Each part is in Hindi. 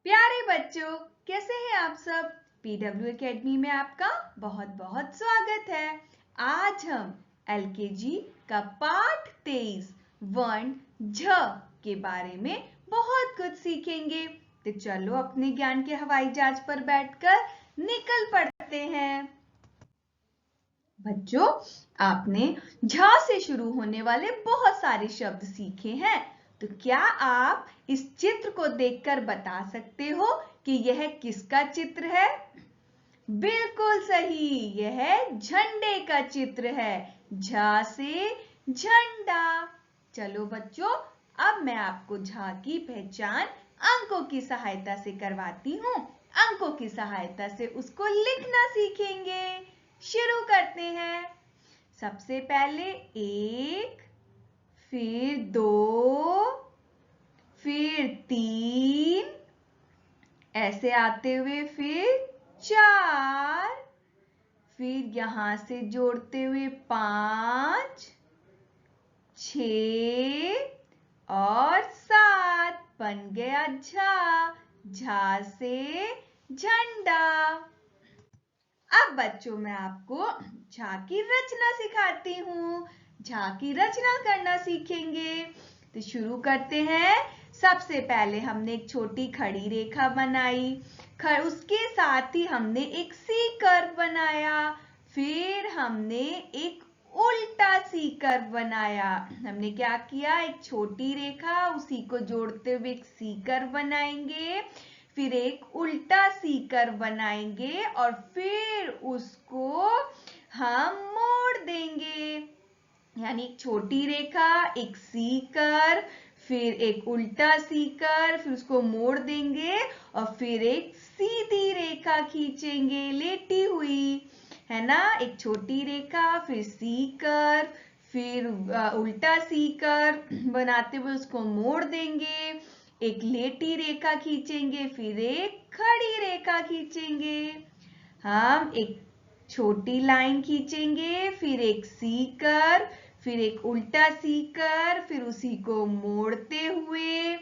प्यारे बच्चों, कैसे हैं आप सब। PW एकेडमी में आपका बहुत बहुत स्वागत है। आज हम LKG का पाठ 23 वर्ण झ के बारे में बहुत कुछ सीखेंगे। तो चलो अपने ज्ञान के हवाई जहाज पर बैठकर निकल पड़ते हैं। बच्चों, आपने झ से शुरू होने वाले बहुत सारे शब्द सीखे हैं। तो क्या आप इस चित्र को देखकर बता सकते हो कि यह किसका चित्र है? बिल्कुल सही, यह झंडे का चित्र है। झ से झंडा। चलो बच्चों, अब मैं आपको झ की पहचान अंकों की सहायता से करवाती हूँ। अंकों की सहायता से उसको लिखना सीखेंगे। शुरू करते हैं। सबसे पहले 1, फिर 2, फिर 3, ऐसे आते हुए फिर 4, फिर यहां से जोड़ते हुए 5, 6 और 7। बन गया झा। झा से झंडा। अब बच्चों, मैं आपको झा की रचना सिखाती हूँ। झा की रचना करना सीखेंगे। तो शुरू करते हैं। सबसे पहले हमने एक छोटी खड़ी रेखा बनाई। उसके साथ ही हमने एक सी कर्व बनाया। फिर हमने एक उल्टा सी कर्व बनाया। हमने क्या किया, एक छोटी रेखा, उसी को जोड़ते हुए एक सी कर्व बनाएंगे। फिर एक उल्टा सी कर्व बनाएंगे और फिर उसको हम मोड़ देंगे। यानी एक छोटी रेखा, एक सी कर्व, फिर एक उल्टा सी कर्व, फिर उसको मोड़ देंगे और फिर एक सीधी रेखा खींचेंगे लेटी हुई, है ना। एक छोटी रेखा, फिर सी कर्व, फिर उल्टा सी कर्व बनाते हुए उसको मोड़ देंगे। एक लेटी रेखा खींचेंगे, फिर एक खड़ी रेखा खींचेंगे। हम एक छोटी लाइन खींचेंगे, फिर एक सी कर्व, फिर एक उल्टा सी कर्व, फिर उसी को मोड़ते हुए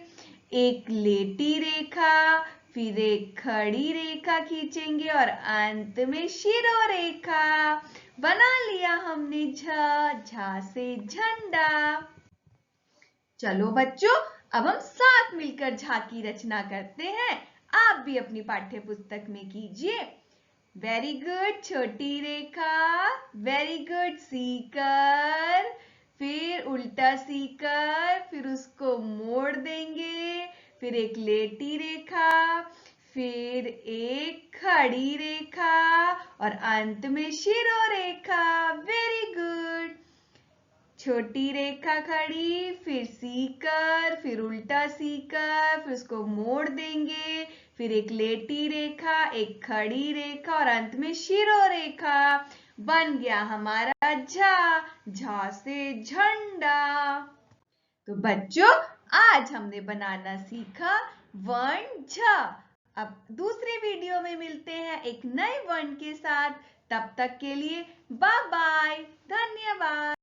एक लेटी रेखा, फिर एक खड़ी रेखा खींचेंगे और अंत में शिरोरेखा। बना लिया हमने झ से झंडा। चलो बच्चों, अब हम साथ मिलकर झा की रचना करते हैं। आप भी अपनी पाठ्य पुस्तक में कीजिए। वेरी गुड, छोटी रेखा, वेरी गुड, सी कर्व, फिर उल्टा सी कर्व, फिर उसको मोड़ देंगे, फिर एक लेटी रेखा, फिर एक खड़ी रेखा और अंत में शिरोरेखा। Very good. छोटी रेखा खड़ी, फिर सी कर्व, फिर उल्टा सी कर्व, फिर उसको मोड़ देंगे, फिर एक लेटी रेखा, एक खड़ी रेखा और अंत में शिरोरेखा। बन गया हमारा झा से झंडा। तो बच्चों, आज हमने बनाना सीखा वर्ण झ। अब दूसरे वीडियो में मिलते हैं एक नए वर्ण के साथ। तब तक के लिए बाय बाय, धन्यवाद।